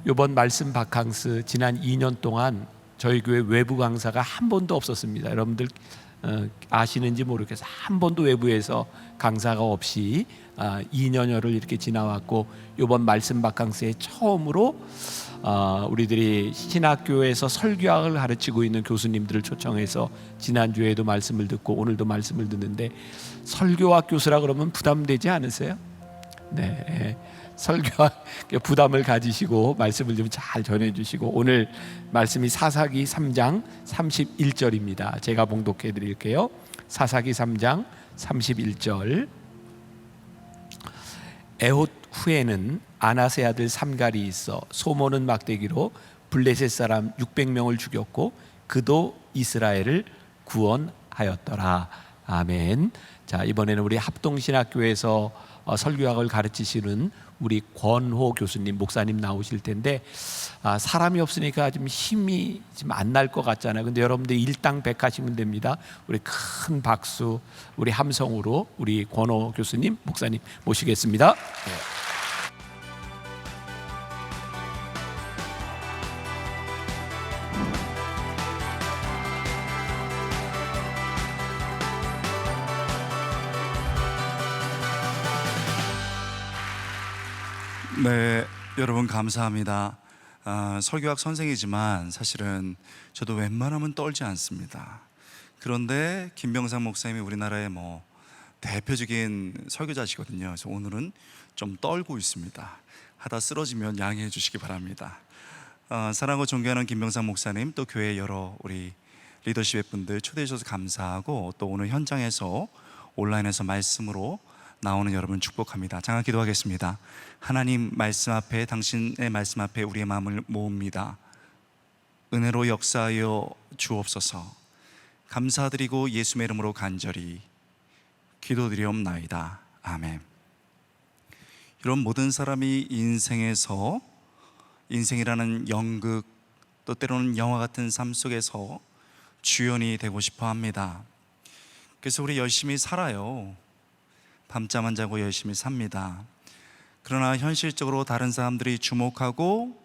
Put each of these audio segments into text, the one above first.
이번 말씀 바캉스 지난 2년 동안 저희 교회 외부 강사가 한 번도 없었습니다. 여러분들 아시는지 모르겠어요. 한 번도 외부에서 강사가 없이 2년여를 이렇게 지나왔고, 이번 말씀 바캉스에 처음으로 우리들이 신학교에서 설교학을 가르치고 있는 교수님들을 초청해서 지난주에도 말씀을 듣고 오늘도 말씀을 듣는데, 설교학 교수라 그러면 부담되지 않으세요? 네, 설교학 부담을 가지시고 말씀을 좀 잘 전해주시고, 오늘 말씀이 사사기 3장 31절입니다. 제가 봉독해 드릴게요. 사사기 3장 31절. 에훗 후에는 아나세 아들 삼갈이 있어 소모는 막대기로 블레셋 사람 600명을 죽였고 그도 이스라엘을 구원하였더라. 아멘. 자, 이번에는 우리 합동신학교에서 설교학을 가르치시는 우리 권호 교수님, 목사님 나오실 텐데, 사람이 없으니까 좀 힘이 좀 안 날 것 같잖아요. 근데 여러분들 일당백 하시면 됩니다. 우리 큰 박수, 우리 함성으로 우리 권호 교수님, 목사님 모시겠습니다. 네, 여러분 감사합니다. 설교학 선생이지만 사실은 저도 웬만하면 떨지 않습니다. 그런데 김병상 목사님이 우리나라의 대표적인 설교자시거든요. 그래서 오늘은 좀 떨고 있습니다. 하다 쓰러지면 양해해 주시기 바랍니다. 사랑하고 존경하는 김병상 목사님, 또 교회 여러 우리 리더십의 분들 초대해 주셔서 감사하고, 또 오늘 현장에서 온라인에서 말씀으로 나오는 여러분 축복합니다. 잠깐 기도하겠습니다. 하나님 말씀 앞에, 당신의 말씀 앞에 우리의 마음을 모읍니다. 은혜로 역사하여 주옵소서. 감사드리고 예수의 이름으로 간절히 기도드리옵나이다. 아멘. 이런 모든 사람이 인생이라는 연극, 또 때로는 영화 같은 삶 속에서 주연이 되고 싶어 합니다. 그래서 우리 열심히 살아요. 밤잠 안 자고 열심히 삽니다. 그러나 현실적으로 다른 사람들이 주목하고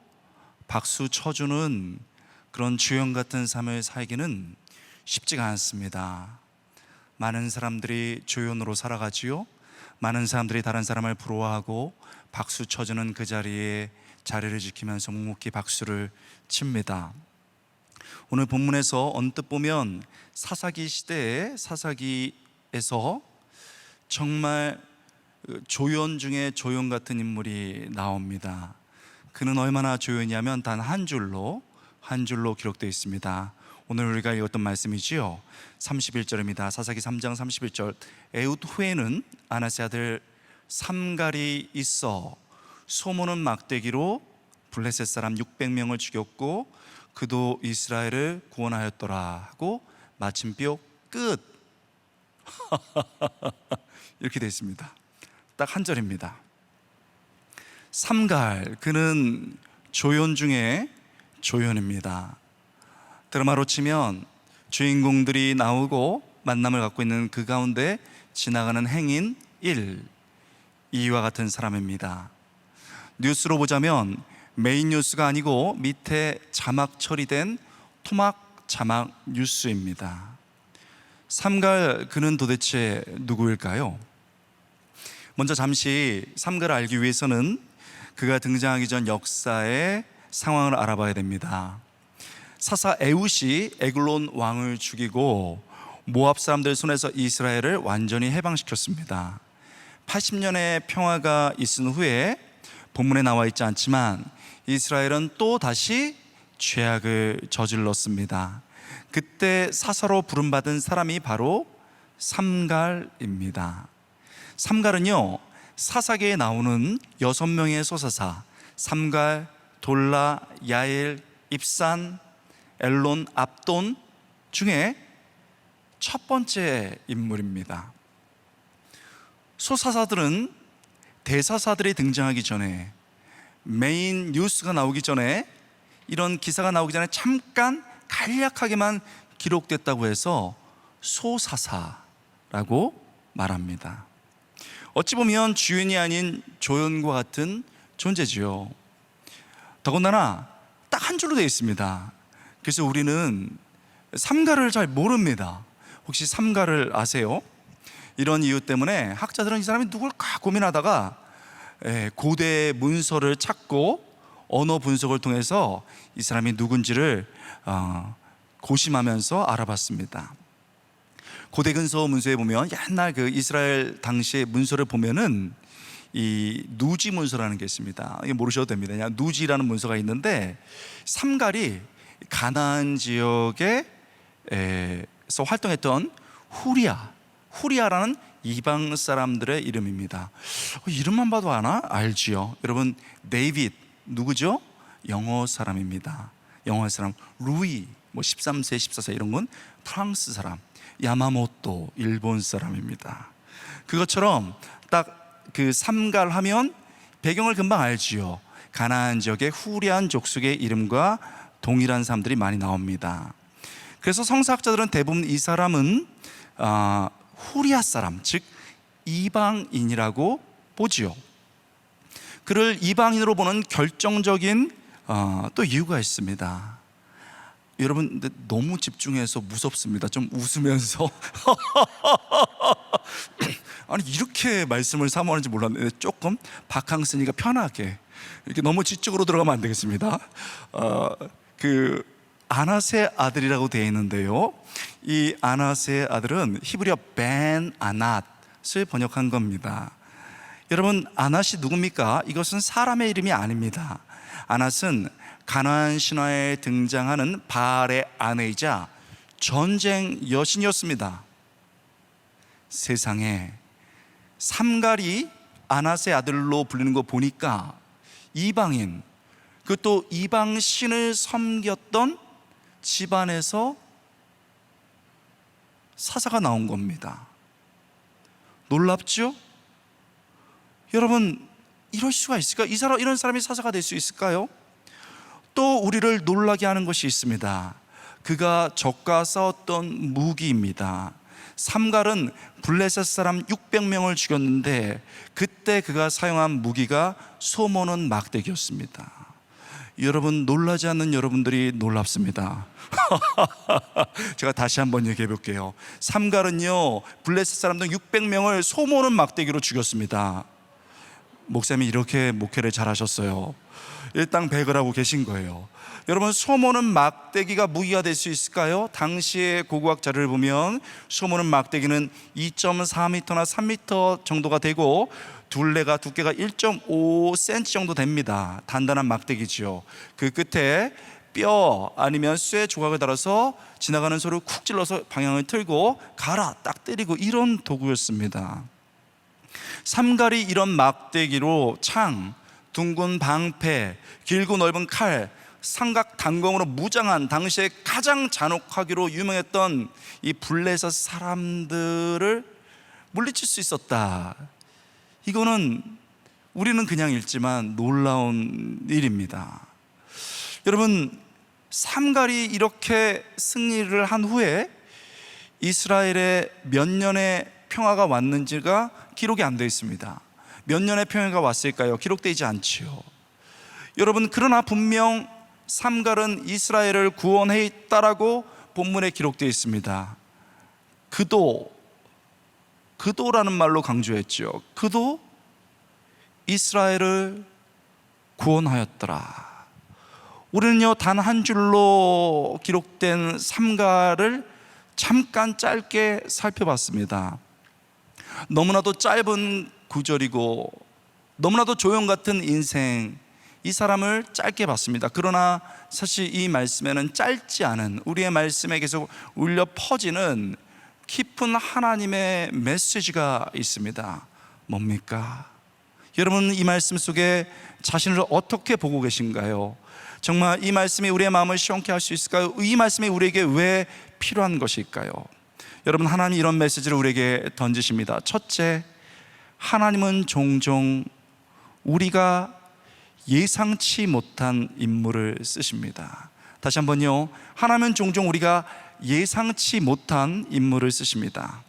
박수 쳐주는 그런 주연 같은 삶을 살기는 쉽지가 않습니다. 많은 사람들이 조연으로 살아가지요. 많은 사람들이 다른 사람을 부러워하고 박수 쳐주는 그 자리에 자리를 지키면서 묵묵히 박수를 칩니다. 오늘 본문에서 언뜻 보면 사사기 시대에, 사사기에서 정말 조연 중에 조연 같은 인물이 나옵니다. 그는 얼마나 조연이냐면 단 한 줄로 기록되어 있습니다. 오늘 우리가 읽었던 말씀이지요. 31절입니다. 사사기 3장 31절. 에훗 후에는 아나세 아들 삼갈이 있어 소모는 막대기로 블레셋 사람 600명을 죽였고 그도 이스라엘을 구원하였더라 하고 마침표 끝. 이렇게 되어 있습니다. 딱 한 절입니다. 삼갈, 그는 조연 중에 조연입니다. 드라마로 치면 주인공들이 나오고 만남을 갖고 있는 그 가운데 지나가는 행인 1, 이와 같은 사람입니다. 뉴스로 보자면 메인 뉴스가 아니고 밑에 자막 처리된 토막 자막 뉴스입니다. 삼갈, 그는 도대체 누구일까요? 먼저 잠시 삼갈을 알기 위해서는 그가 등장하기 전 역사의 상황을 알아봐야 됩니다. 사사 에훗이 에글론 왕을 죽이고 모압 사람들 손에서 이스라엘을 완전히 해방시켰습니다. 80년의 평화가 있은 후에 본문에 나와 있지 않지만 이스라엘은 또 다시 죄악을 저질렀습니다. 그때 사사로 부름받은 사람이 바로 삼갈입니다. 삼갈은요, 사사기에 나오는 6명의 소사사 삼갈, 돌라, 야일, 입산, 엘론, 압돈 중에 첫 번째 인물입니다. 소사사들은 대사사들이 등장하기 전에, 메인 뉴스가 나오기 전에, 이런 기사가 나오기 전에 잠깐 간략하게만 기록됐다고 해서 소사사라고 말합니다. 어찌 보면 주인이 아닌 조연과 같은 존재지요. 더군다나 딱 한 줄로 되어 있습니다. 그래서 우리는 삼가를 잘 모릅니다. 혹시 삼가를 아세요? 이런 이유 때문에 학자들은 이 사람이 누굴까 고민하다가 고대 문서를 찾고 언어 분석을 통해서 이 사람이 누군지를 고심하면서 알아봤습니다. 고대 근서 문서에 보면 옛날 그 이스라엘 당시의 문서를 보면은 이 누지 문서라는 게 있습니다. 이게 모르셔도 됩니다. 그냥 누지라는 문서가 있는데 삼갈이 가나안 지역에서 활동했던 후리아라는 이방 사람들의 이름입니다. 이름만 봐도 아나? 알지요. 여러분, 데이빗 누구죠? 영어 사람입니다. 영어 사람. 루이 13세 14세 이런 건 프랑스 사람. 야마모토 일본 사람입니다. 그것처럼 딱 그 삼갈 하면 배경을 금방 알지요. 가나안 지역의 후리안 족속의 이름과 동일한 사람들이 많이 나옵니다. 그래서 성서학자들은 대부분 이 사람은 후리아 사람, 즉 이방인이라고 보지요. 그를 이방인으로 보는 결정적인 또 이유가 있습니다. 여러분, 근데 너무 집중해서 무섭습니다. 좀 웃으면서 아니 이렇게 말씀을 사모하는지 몰랐는데 조금 바캉스니까 편하게 이렇게 너무 지적으로 들어가면 안 되겠습니다. 그 아낫의 아들이라고 되어 있는데요, 이 아낫의 아들은 히브리어 벤 아낫을 번역한 겁니다. 여러분, 아낫이 누굽니까? 이것은 사람의 이름이 아닙니다. 아낫은 가나안 신화에 등장하는 바알의 아내이자 전쟁 여신이었습니다. 세상에, 삼갈이 아낫의 아들로 불리는 거 보니까 이방인, 그것도 이방 신을 섬겼던 집안에서 사사가 나온 겁니다. 놀랍죠? 여러분, 이럴 수가 있을까? 이런 사람이 사사가 될 수 있을까요? 또 우리를 놀라게 하는 것이 있습니다. 그가 적과 싸웠던 무기입니다. 삼갈은 블레셋 사람 600명을 죽였는데 그때 그가 사용한 무기가 소모는 막대기였습니다. 여러분, 놀라지 않는 여러분들이 놀랍습니다. 제가 다시 한번 얘기해 볼게요. 삼갈은요, 블레셋 사람들 600명을 소모는 막대기로 죽였습니다. 목사님이 이렇게 목회를 잘하셨어요. 일당백을 하고 계신 거예요. 여러분, 소모는 막대기가 무기가 될 수 있을까요? 당시의 고고학 자료를 보면 소모는 막대기는 2.4m나 3m 정도가 되고 둘레가 두께가 1.5cm 정도 됩니다. 단단한 막대기지요. 그 끝에 뼈 아니면 쇠 조각을 달아서 지나가는 소를 쿡 찔러서 방향을 틀고 가라 딱 때리고 이런 도구였습니다. 삼갈이 이런 막대기로 창, 둥근 방패, 길고 넓은 칼, 삼각 단검으로 무장한 당시에 가장 잔혹하기로 유명했던 이 블레셋 사람들을 물리칠 수 있었다. 이거는 우리는 그냥 읽지만 놀라운 일입니다. 여러분, 삼갈이 이렇게 승리를 한 후에 이스라엘에 몇 년의 평화가 왔는지가 기록이 안 되어 있습니다. 몇 년의 평화가 왔을까요? 기록되지 않지요. 여러분, 그러나 분명 삼갈은 이스라엘을 구원해 있다라고 본문에 기록되어 있습니다. 그도라는 말로 강조했죠. 그도 이스라엘을 구원하였더라. 우리는요, 단 한 줄로 기록된 삼갈을 잠깐 짧게 살펴봤습니다. 너무나도 짧은 구절이고 너무나도 조형 같은 인생, 이 사람을 짧게 봤습니다. 그러나 사실 이 말씀에는 짧지 않은, 우리의 말씀에 계속 울려 퍼지는 깊은 하나님의 메시지가 있습니다. 뭡니까? 여러분, 이 말씀 속에 자신을 어떻게 보고 계신가요? 정말 이 말씀이 우리의 마음을 시원케 할 수 있을까요? 이 말씀이 우리에게 왜 필요한 것일까요? 여러분, 하나님이 이런 메시지를 우리에게 던지십니다. 첫째, 하나님은 종종 우리가 예상치 못한 인물을 쓰십니다. 다시 한번요, 하나님은 종종 우리가 예상치 못한 인물을 쓰십니다.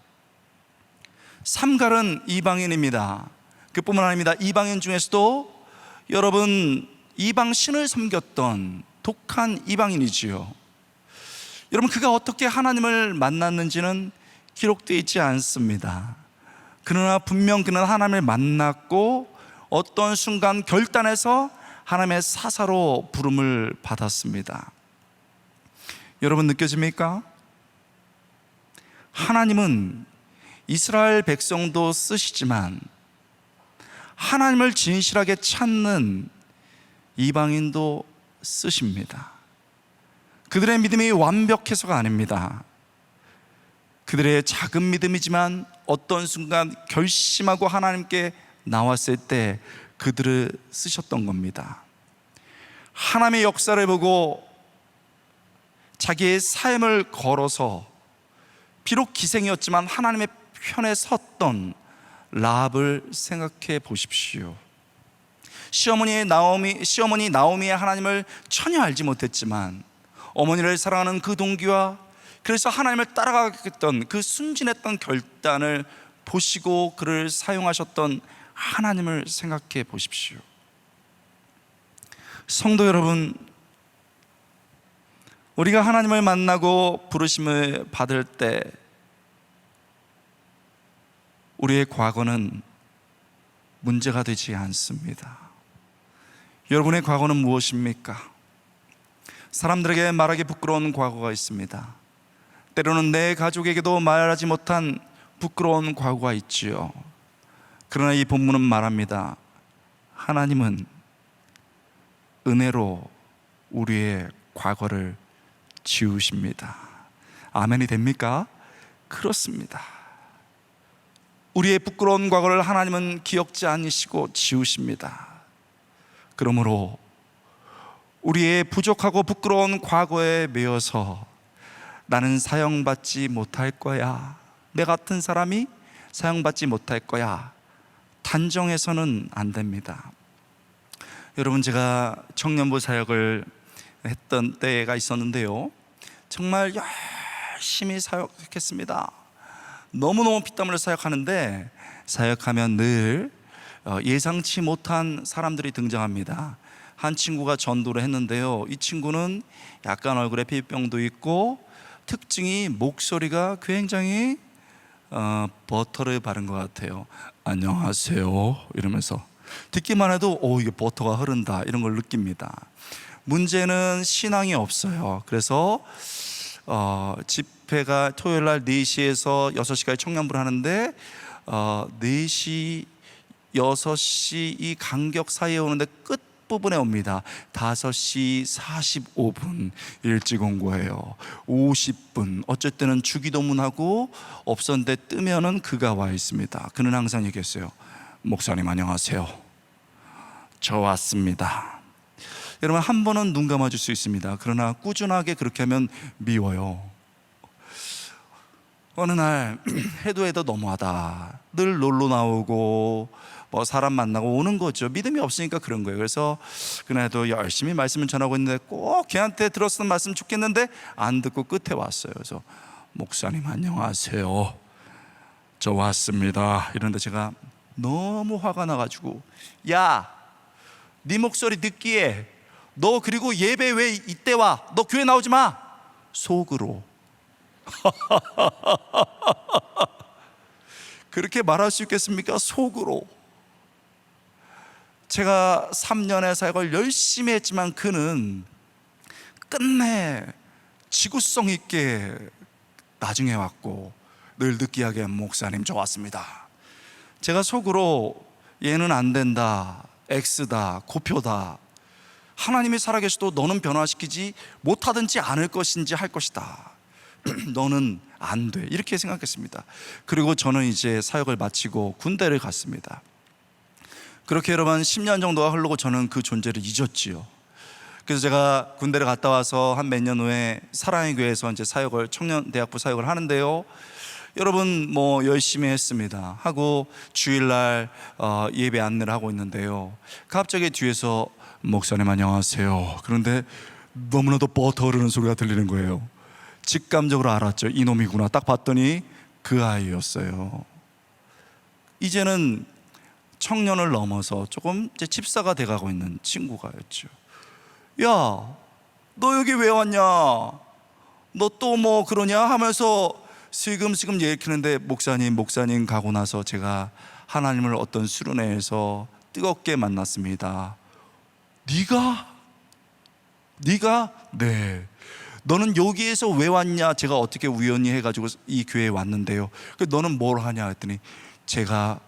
삼갈은 이방인입니다. 그뿐만 아닙니다. 이방인 중에서도 여러분 이방 신을 섬겼던 독한 이방인이지요. 여러분 그가 어떻게 하나님을 만났는지는 기록되어 있지 않습니다. 그러나 분명 그는 하나님을 만났고 어떤 순간 결단해서 하나님의 사사로 부름을 받았습니다. 여러분 느껴집니까? 하나님은 이스라엘 백성도 쓰시지만 하나님을 진실하게 찾는 이방인도 쓰십니다. 그들의 믿음이 완벽해서가 아닙니다. 그들의 작은 믿음이지만 어떤 순간 결심하고 하나님께 나왔을 때 그들을 쓰셨던 겁니다. 하나님의 역사를 보고 자기의 삶을 걸어서 비록 기생이었지만 하나님의 편에 섰던 라합을 생각해 보십시오. 시어머니 나오미의 하나님을 전혀 알지 못했지만 어머니를 사랑하는 그 동기와 그래서 하나님을 따라가겠던 그 순진했던 결단을 보시고 그를 사용하셨던 하나님을 생각해 보십시오. 성도 여러분, 우리가 하나님을 만나고 부르심을 받을 때 우리의 과거는 문제가 되지 않습니다. 여러분의 과거는 무엇입니까? 사람들에게 말하기 부끄러운 과거가 있습니다. 때로는 내 가족에게도 말하지 못한 부끄러운 과거가 있지요. 그러나 이 본문은 말합니다. 하나님은 은혜로 우리의 과거를 지우십니다. 아멘이 됩니까? 그렇습니다. 우리의 부끄러운 과거를 하나님은 기억지 않으시고 지우십니다. 그러므로 우리의 부족하고 부끄러운 과거에 매여서 나는 사용받지 못할 거야, 내 같은 사람이 사용받지 못할 거야, 단정해서는 안 됩니다. 여러분, 제가 청년부 사역을 했던 때가 있었는데요, 정말 열심히 사역했습니다. 너무너무 피땀 흘려 사역하는데 사역하면 늘 예상치 못한 사람들이 등장합니다. 한 친구가 전도를 했는데요, 이 친구는 약간 얼굴에 피부병도 있고 특징이 목소리가 굉장히 버터를 바른 것 같아요. 안녕하세요 이러면서 듣기만 해도 이게 버터가 흐른다 이런 걸 느낍니다. 문제는 신앙이 없어요. 그래서 집회가 토요일 날 4시에서 6시까지 청년부를 하는데 4시, 6시 이 간격 사이에 오는데 끝부분에 옵니다. 5시 45분 일찍 온 거예요. 50분 어쩔 때는 주기도문하고 없었는데 뜨면은 그가 와 있습니다. 그는 항상 얘기했어요. 목사님 안녕하세요, 저 왔습니다. 여러분, 한 번은 눈 감아줄 수 있습니다. 그러나 꾸준하게 그렇게 하면 미워요. 어느 날 해도 너무하다, 늘 놀러 나오고 뭐 사람 만나고 오는 거죠. 믿음이 없으니까 그런 거예요. 그래서 그날도 열심히 말씀을 전하고 있는데 꼭 걔한테 들었던 말씀 좋겠는데 안 듣고 끝에 왔어요. 그래서 목사님 안녕하세요, 저 왔습니다. 이런데 제가 너무 화가 나가지고, 야, 네 목소리 듣기에 너 그리고 예배 왜 이때 와? 너 교회 나오지 마. 속으로 그렇게 말할 수 있겠습니까? 속으로. 제가 3년의 사역을 열심히 했지만 그는 끝내 지구성 있게 나중에 왔고 늘 느끼하게 목사님 저 왔습니다. 제가 속으로 얘는 안 된다, X다, 고표다, 하나님이 살아계셔도 너는 변화시키지 못하든지 않을 것인지 할 것이다, 너는 안 돼, 이렇게 생각했습니다. 그리고 저는 이제 사역을 마치고 군대를 갔습니다. 그렇게 여러분 10년 정도가 흐르고 저는 그 존재를 잊었지요. 그래서 제가 군대를 갔다 와서 한 몇 년 후에 사랑의 교회에서 이제 사역을, 청년대학부 사역을 하는데요, 여러분 뭐 열심히 했습니다. 하고 주일날 예배 안내를 하고 있는데요, 갑자기 뒤에서 목사님 안녕하세요. 그런데 너무나도 버터 흐르는 소리가 들리는 거예요. 직감적으로 알았죠. 이놈이구나. 딱 봤더니 그 아이였어요. 이제는 청년을 넘어서 조금 이제 집사가 돼가고 있는 친구가였죠. 야, 너 여기 왜 왔냐? 너 또 뭐 그러냐? 하면서 슬금슬금 얘기하는데, 목사님 가고 나서 제가 하나님을 어떤 수련회에서 뜨겁게 만났습니다. 네가? 네. 너는 여기에서 왜 왔냐? 제가 어떻게 우연히 해가지고 이 교회에 왔는데요. 너는 뭘 하냐 했더니, 제가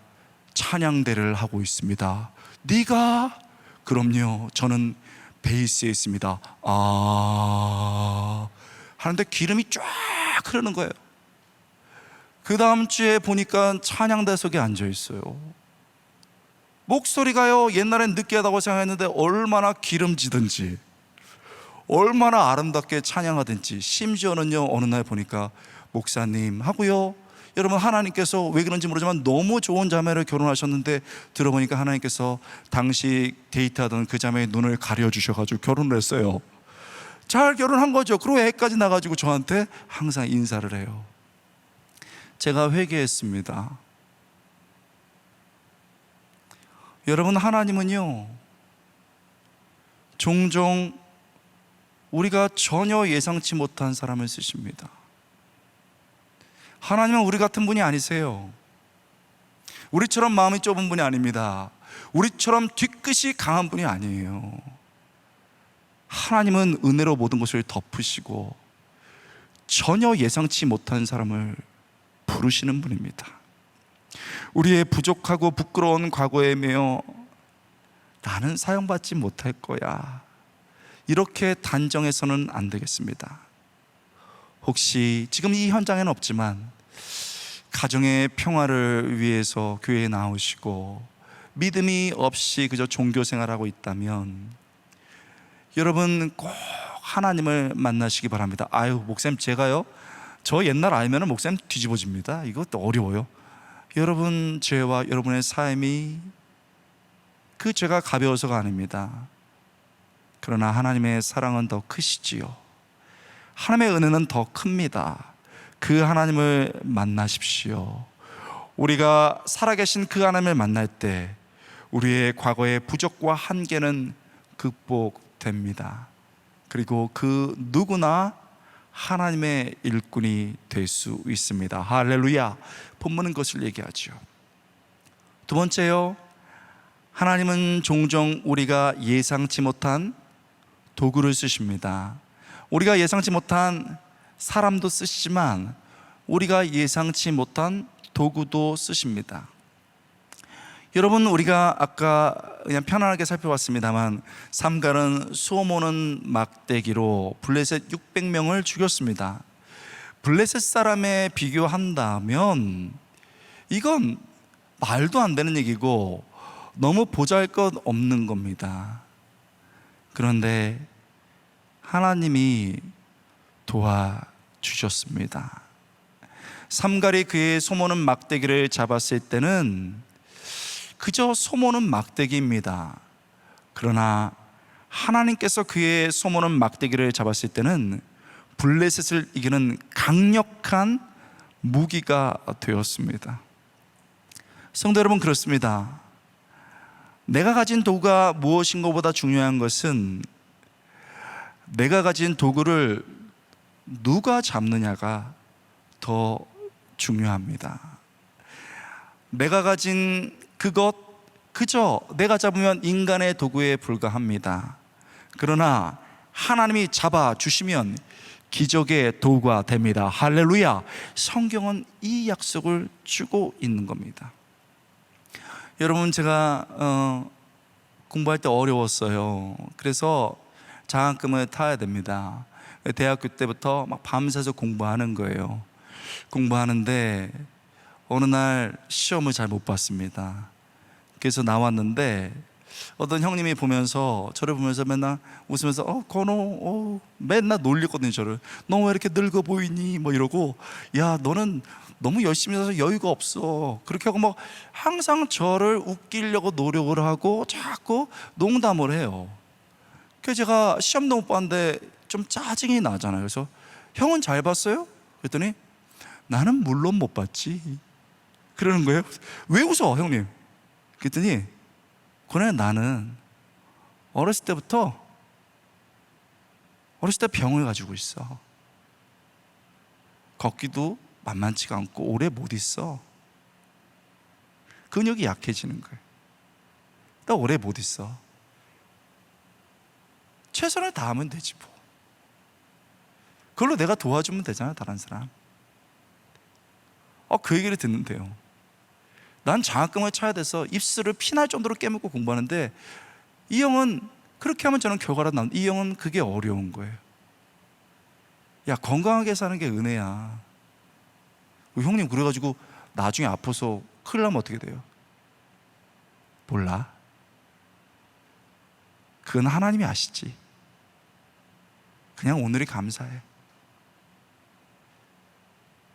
찬양대를 하고 있습니다. 네가? 그럼요, 저는 베이스에 있습니다. 하는데 기름이 쫙 흐르는 거예요. 그 다음 주에 보니까 찬양대석에 앉아 있어요. 목소리가요, 옛날엔 느끼하다고 생각했는데 얼마나 기름지든지, 얼마나 아름답게 찬양하든지, 심지어는요, 어느 날 보니까 목사님 하고요, 여러분, 하나님께서 왜 그런지 모르지만 너무 좋은 자매를 결혼하셨는데, 들어보니까 하나님께서 당시 데이트하던 그 자매의 눈을 가려주셔가지고 결혼을 했어요. 잘 결혼한 거죠. 그리고 애까지 나가지고 저한테 항상 인사를 해요. 제가 회개했습니다. 여러분, 하나님은요, 종종 우리가 전혀 예상치 못한 사람을 쓰십니다. 하나님은 우리 같은 분이 아니세요. 우리처럼 마음이 좁은 분이 아닙니다. 우리처럼 뒤끝이 강한 분이 아니에요. 하나님은 은혜로 모든 것을 덮으시고 전혀 예상치 못한 사람을 부르시는 분입니다. 우리의 부족하고 부끄러운 과거에 매여 나는 사용받지 못할 거야, 이렇게 단정해서는 안 되겠습니다. 혹시 지금 이 현장에는 없지만 가정의 평화를 위해서 교회에 나오시고 믿음이 없이 그저 종교 생활하고 있다면, 여러분 꼭 하나님을 만나시기 바랍니다. 목사님, 제가요, 저 옛날 알면은 목사님 뒤집어집니다. 이것도 어려워요. 여러분 죄와 여러분의 삶이, 그 죄가 가벼워서가 아닙니다. 그러나 하나님의 사랑은 더 크시지요. 하나님의 은혜는 더 큽니다. 그 하나님을 만나십시오. 우리가 살아계신 그 하나님을 만날 때 우리의 과거의 부족과 한계는 극복됩니다. 그리고 그 누구나 하나님의 일꾼이 될 수 있습니다. 할렐루야. 본문은 그것을 얘기하죠. 두 번째요, 하나님은 종종 우리가 예상치 못한 도구를 쓰십니다. 우리가 예상치 못한 사람도 쓰시지만 우리가 예상치 못한 도구도 쓰십니다. 여러분, 우리가 아까 그냥 편안하게 살펴봤습니다만, 삼갈은 수오모는 막대기로 블레셋 600명을 죽였습니다. 블레셋 사람에 비교한다면 이건 말도 안 되는 얘기고 너무 보잘것없는 겁니다. 그런데 하나님이 도와주셨습니다. 삼갈이 그의 소모는 막대기를 잡았을 때는 그저 소모는 막대기입니다. 그러나 하나님께서 그의 소모는 막대기를 잡았을 때는 블레셋을 이기는 강력한 무기가 되었습니다. 성도 여러분, 그렇습니다. 내가 가진 도구가 무엇인 것보다 중요한 것은 내가 가진 도구를 누가 잡느냐가 더 중요합니다. 내가 가진 그것, 그저 내가 잡으면 인간의 도구에 불과합니다. 그러나 하나님이 잡아주시면 기적의 도구가 됩니다. 할렐루야. 성경은 이 약속을 주고 있는 겁니다. 여러분, 제가 공부할 때 어려웠어요. 그래서 장학금을 타야 됩니다. 대학교 때부터 막 밤새서 공부하는 거예요. 공부하는데 어느 날 시험을 잘 못 봤습니다. 그래서 나왔는데 어떤 형님이 저를 보면서 맨날 웃으면서 건호, 맨날 놀리거든요. 저를. 너 왜 이렇게 늙어 보이니? 뭐 이러고, 야, 너는 너무 열심히 해서 여유가 없어. 그렇게 하고 막 항상 저를 웃기려고 노력을 하고 자꾸 농담을 해요. 그래서 제가 시험도 못 봤는데 좀 짜증이 나잖아요. 그래서 형은 잘 봤어요? 그랬더니 나는 물론 못 봤지. 그러는 거예요. 왜 웃어 형님? 그랬더니 그날 나는 어렸을 때 병을 가지고 있어. 걷기도 만만치가 않고 오래 못 있어. 근육이 약해지는 거예요. 나 오래 못 있어. 최선을 다하면 되지 뭐. 그걸로 내가 도와주면 되잖아, 다른 사람. 그 얘기를 듣는데요. 난 장학금을 쳐야 돼서 입술을 피날 정도로 깨물고 공부하는데 이 형은 그렇게 하면 저는 결과가 나오는데 이 형은 그게 어려운 거예요. 야, 건강하게 사는 게 은혜야. 형님 그래가지고 나중에 아파서 큰일 나면 어떻게 돼요? 몰라. 그건 하나님이 아시지. 그냥 오늘이 감사해.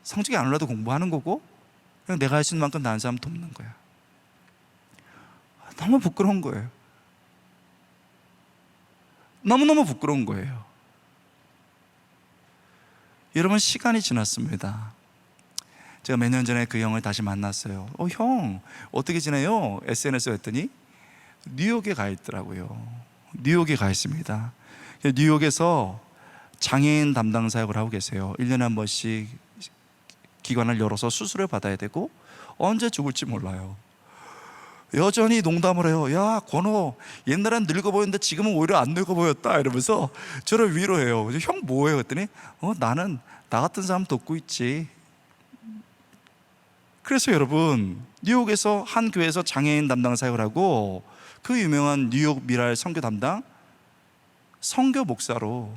성적이 안 올라도 공부하는 거고 그냥 내가 할 수 있는 만큼 다른 사람 돕는 거야. 너무 부끄러운 거예요. 너무너무 부끄러운 거예요. 여러분, 시간이 지났습니다. 제가 몇 년 전에 그 형을 다시 만났어요. 형 어떻게 지내요? SNS에 했더니 뉴욕에 가 있더라고요. 뉴욕에 가 있습니다. 뉴욕에서 장애인 담당 사역을 하고 계세요. 1년에 한 번씩 기관을 열어서 수술을 받아야 되고 언제 죽을지 몰라요. 여전히 농담을 해요. 야, 권호 옛날엔 늙어 보였는데 지금은 오히려 안 늙어 보였다 이러면서 저를 위로해요. 형 뭐예요? 그랬더니 나는 나 같은 사람 돕고 있지. 그래서 여러분, 뉴욕에서 한 교회에서 장애인 담당 사역을 하고 그 유명한 뉴욕 미랄 선교 담당 선교 목사로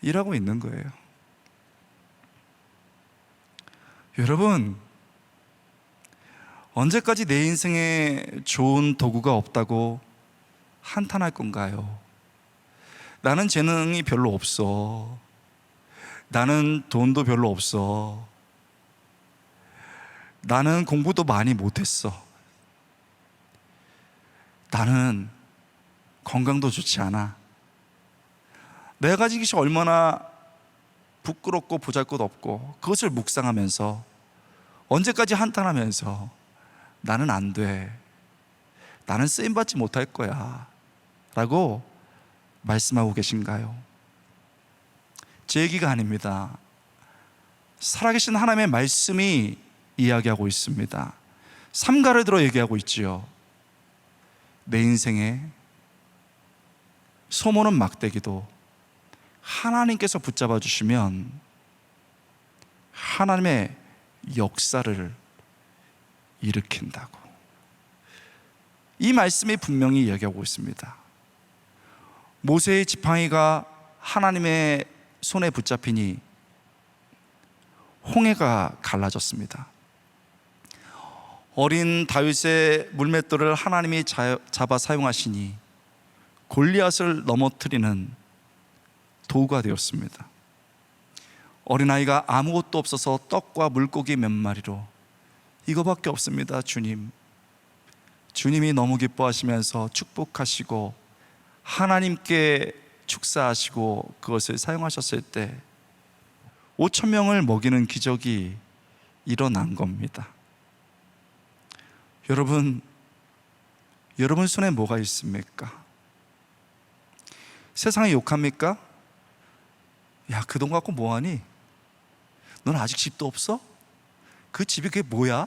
일하고 있는 거예요. 여러분, 언제까지 내 인생에 좋은 도구가 없다고 한탄할 건가요? 나는 재능이 별로 없어. 나는 돈도 별로 없어. 나는 공부도 많이 못했어. 나는 건강도 좋지 않아. 내가 가진 것이 얼마나 부끄럽고 보잘것없고 그것을 묵상하면서 언제까지 한탄하면서 나는 안 돼, 나는 쓰임받지 못할 거야 라고 말씀하고 계신가요? 제 얘기가 아닙니다. 살아계신 하나님의 말씀이 이야기하고 있습니다. 삼가를 들어 얘기하고 있지요. 내 인생에 소모는 막대기도 하나님께서 붙잡아 주시면 하나님의 역사를 일으킨다고. 이 말씀이 분명히 이야기하고 있습니다. 모세의 지팡이가 하나님의 손에 붙잡히니 홍해가 갈라졌습니다. 어린 다윗의 물맷돌을 하나님이 잡아 사용하시니 골리앗을 넘어뜨리는 도구가 되었습니다. 어린아이가 아무것도 없어서 떡과 물고기 몇 마리로 이거밖에 없습니다. 주님이 너무 기뻐하시면서 축복하시고 하나님께 축사하시고 그것을 사용하셨을 때 5천 명을 먹이는 기적이 일어난 겁니다. 여러분 손에 뭐가 있습니까? 세상에 욕합니까? 야, 그 돈 갖고 뭐하니? 넌 아직 집도 없어? 그 집이 그게 뭐야?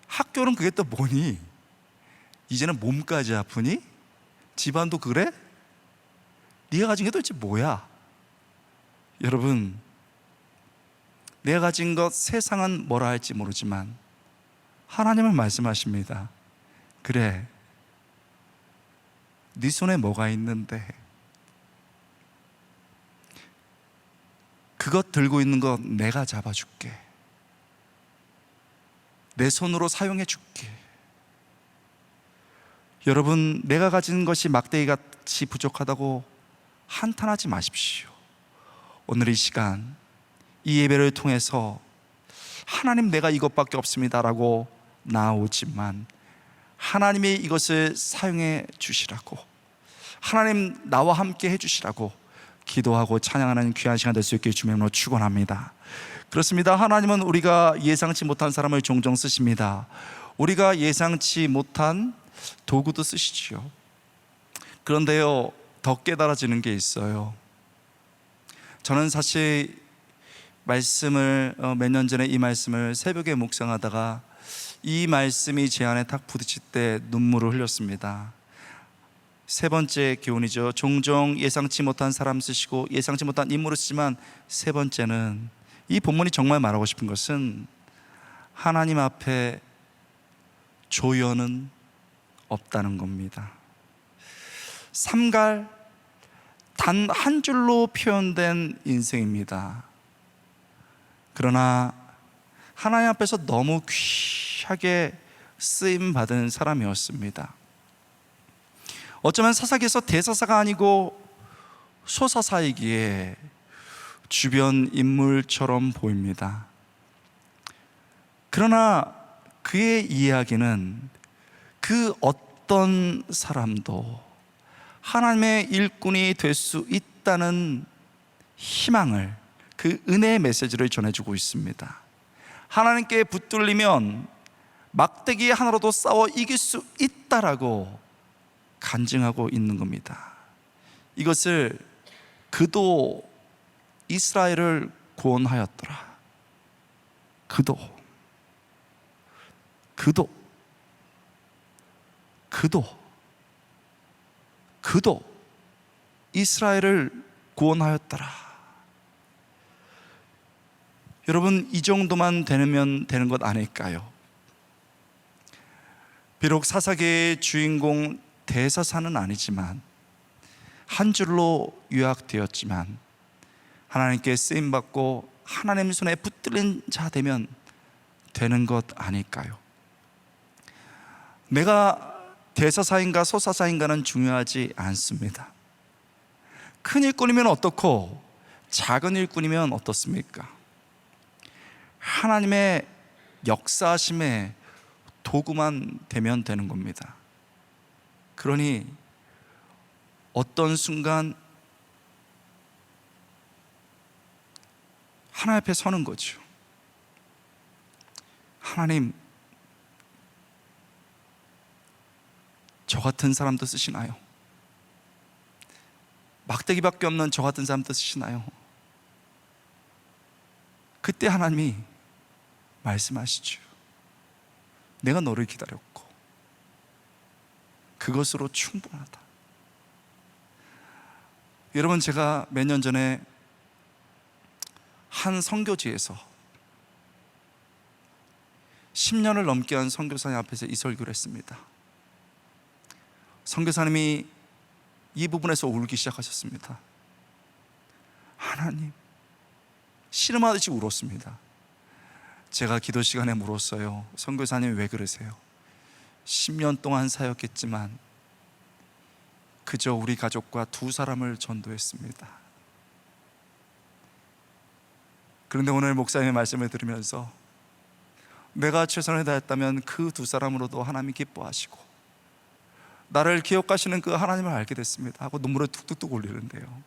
학교는 그게 또 뭐니? 이제는 몸까지 아프니? 집안도 그래? 네가 가진 게 도대체 뭐야? 여러분, 내가 가진 것 세상은 뭐라 할지 모르지만 하나님은 말씀하십니다. 그래, 네 손에 뭐가 있는데 그것 들고 있는 거 내가 잡아줄게. 내 손으로 사용해 줄게. 여러분, 내가 가진 것이 막대기같이 부족하다고 한탄하지 마십시오. 오늘 이 시간 이 예배를 통해서 하나님, 내가 이것밖에 없습니다 라고 나오지만 하나님이 이것을 사용해 주시라고, 하나님 나와 함께 해 주시라고 기도하고 찬양하는 귀한 시간 될 수 있게 주님으로 축원합니다. 그렇습니다. 하나님은 우리가 예상치 못한 사람을 종종 쓰십니다. 우리가 예상치 못한 도구도 쓰시지요. 그런데요, 더 깨달아지는 게 있어요. 저는 사실 말씀을 몇 년 전에 이 말씀을 새벽에 묵상하다가 이 말씀이 제 안에 딱 부딪힐 때 눈물을 흘렸습니다. 세 번째 교훈이죠. 종종 예상치 못한 사람 쓰시고 예상치 못한 인물을 쓰지만, 세 번째는 이 본문이 정말 말하고 싶은 것은 하나님 앞에 조연은 없다는 겁니다. 삼갈 단 한 줄로 표현된 인생입니다. 그러나 하나님 앞에서 너무 귀하게 쓰임받은 사람이었습니다. 어쩌면 사사기에서 대사사가 아니고 소사사이기에 주변 인물처럼 보입니다. 그러나 그의 이야기는 그 어떤 사람도 하나님의 일꾼이 될 수 있다는 희망을, 그 은혜의 메시지를 전해주고 있습니다. 하나님께 붙들리면 막대기 하나로도 싸워 이길 수 있다라고 간증하고 있는 겁니다. 이것을 그도 이스라엘을 구원하였더라. 그도 이스라엘을 구원하였더라. 여러분, 이 정도만 되면 되는 것 아닐까요? 비록 사사기의 주인공 대사사는 아니지만, 한 줄로 요약되었지만, 하나님께 쓰임받고 하나님 손에 붙들린 자 되면 되는 것 아닐까요? 내가 대사사인가 소사사인가는 중요하지 않습니다. 큰 일꾼이면 어떻고 작은 일꾼이면 어떻습니까? 하나님의 역사하심의 도구만 되면 되는 겁니다. 그러니 어떤 순간 하나님 앞에 서는 거죠. 하나님, 저 같은 사람도 쓰시나요? 막대기밖에 없는 저 같은 사람도 쓰시나요? 그때 하나님이 말씀하시죠. 내가 너를 기다렸고 그것으로 충분하다. 여러분, 제가 몇 년 전에 한 선교지에서 10년을 넘게 한 선교사님 앞에서 이 설교를 했습니다. 선교사님이 이 부분에서 울기 시작하셨습니다. 하나님, 씨름하듯이 울었습니다. 제가 기도 시간에 물었어요. 선교사님, 왜 그러세요? 10년 동안 사역했지만 그저 우리 가족과 2사람을 전도했습니다. 그런데 오늘 목사님의 말씀을 들으면서 내가 최선을 다했다면 그 2사람으로도 하나님이 기뻐하시고 나를 기억하시는 그 하나님을 알게 됐습니다 하고 눈물을 뚝뚝뚝 흘리는데요,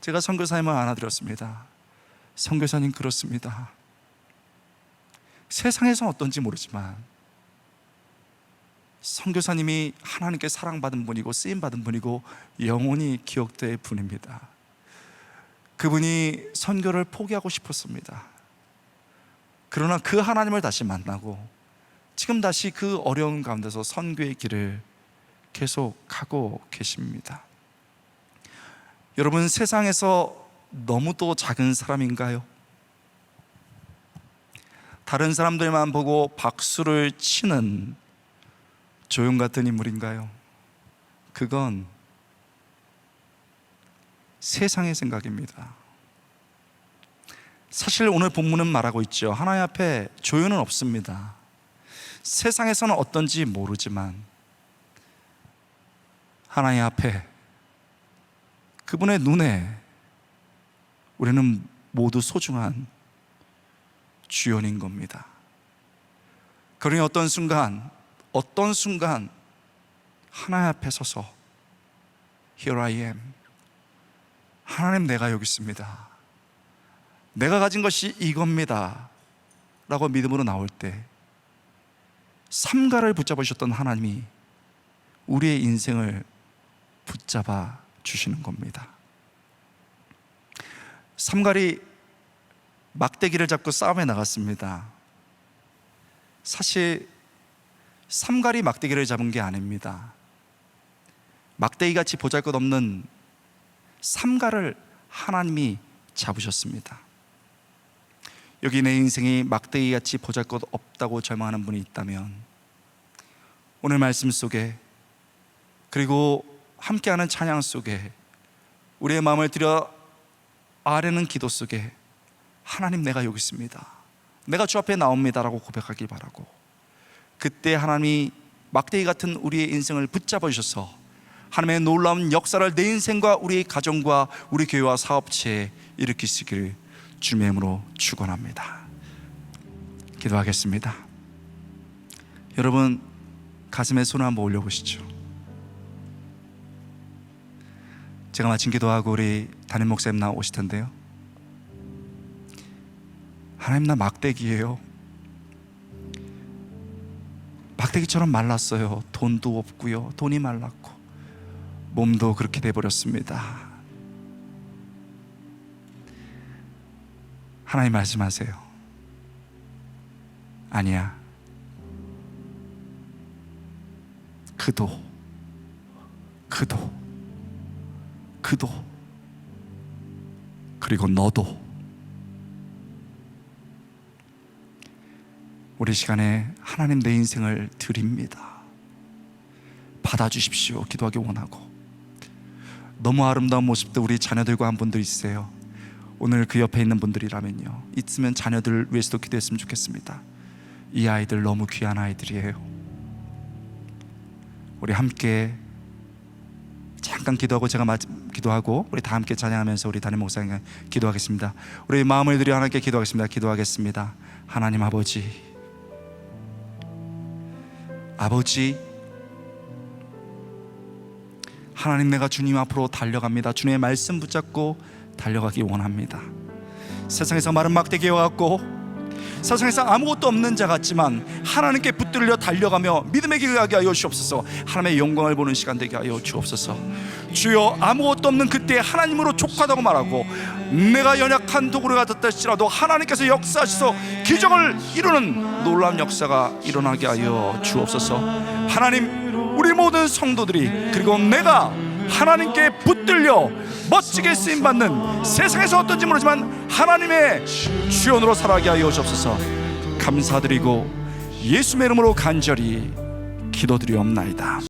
제가 선교사님을 안아드렸습니다. 선교사님, 그렇습니다. 세상에서는 어떤지 모르지만 선교사님이 하나님께 사랑받은 분이고 쓰임받은 분이고 영원히 기억될 분입니다. 그분이 선교를 포기하고 싶었습니다. 그러나 그 하나님을 다시 만나고 지금 다시 그 어려운 가운데서 선교의 길을 계속 가고 계십니다. 여러분, 세상에서 너무도 작은 사람인가요? 다른 사람들만 보고 박수를 치는 조용 같은 인물인가요? 그건 세상의 생각입니다. 사실 오늘 본문은 말하고 있죠. 하나님 앞에 조연은 없습니다. 세상에서는 어떤지 모르지만 하나님 앞에, 그분의 눈에 우리는 모두 소중한 주연인 겁니다. 그러니 어떤 순간 하나님 앞에 서서 Here I am, 하나님, 내가 여기 있습니다. 내가 가진 것이 이겁니다 라고 믿음으로 나올 때 삼가를 붙잡으셨던 하나님이 우리의 인생을 붙잡아 주시는 겁니다. 삼갈이 막대기를 잡고 싸움에 나갔습니다. 사실 삼갈이 막대기를 잡은 게 아닙니다. 막대기같이 보잘것없는 삼갈을 하나님이 잡으셨습니다. 여기 내 인생이 막대기같이 보잘것없다고 절망하는 분이 있다면 오늘 말씀 속에 그리고 함께하는 찬양 속에 우리의 마음을 들여 아뢰는 기도 속에 하나님, 내가 여기 있습니다, 내가 주 앞에 나옵니다 라고 고백하길 바라고, 그때 하나님이 막대기 같은 우리의 인생을 붙잡아 주셔서 하나님의 놀라운 역사를 내 인생과 우리 가정과 우리 교회와 사업체에 일으키시기를 주님의 이름으로 축원합니다. 기도하겠습니다. 여러분, 가슴에 손을 한번 올려보시죠. 제가 마침 기도하고 우리 담임 목사님 나오실 텐데요, 하나님, 나 막대기예요. 막대기처럼 말랐어요. 돈도 없고요, 돈이 말랐고 몸도 그렇게 돼버렸습니다. 하나님 말씀하세요. 아니야, 그도 그리고 너도 우리 시간에 하나님, 내 인생을 드립니다, 받아주십시오 기도하기 원하고, 너무 아름다운 모습도 우리 자녀들과 한 분들 있으세요. 오늘 그 옆에 있는 분들이라면요, 있으면 자녀들 위해서도 기도했으면 좋겠습니다. 이 아이들 너무 귀한 아이들이에요. 우리 함께 잠깐 기도하고 제가 기도하고 우리 다 함께 찬양하면서 우리 담임 목사님 기도하겠습니다. 우리 마음을 들여 하나님께 기도하겠습니다. 하나님 아버지, 하나님, 내가 주님 앞으로 달려갑니다. 주님의 말씀 붙잡고 달려가기 원합니다. 세상에서 마른 막대기와 같고 세상에서 아무것도 없는 자 같지만 하나님께 붙들려 달려가며 믿음의 길을 가게 하여 주옵소서. 하나님의 영광을 보는 시간 되게 하여 주옵소서. 주여, 아무것도 없는 그때 하나님으로 족하다고 말하고 내가 연약한 도구를 가졌다 할지라도 하나님께서 역사하셔서 기적을 이루는 놀라운 역사가 일어나게 하여 주옵소서. 하나님, 우리 모든 성도들이 그리고 내가 하나님께 붙들려 멋지게 쓰임받는, 세상에서 어떤지 모르지만 하나님의 주연으로 살아가게 하여 주옵소서. 감사드리고 예수의 이름으로 간절히 기도드리옵나이다.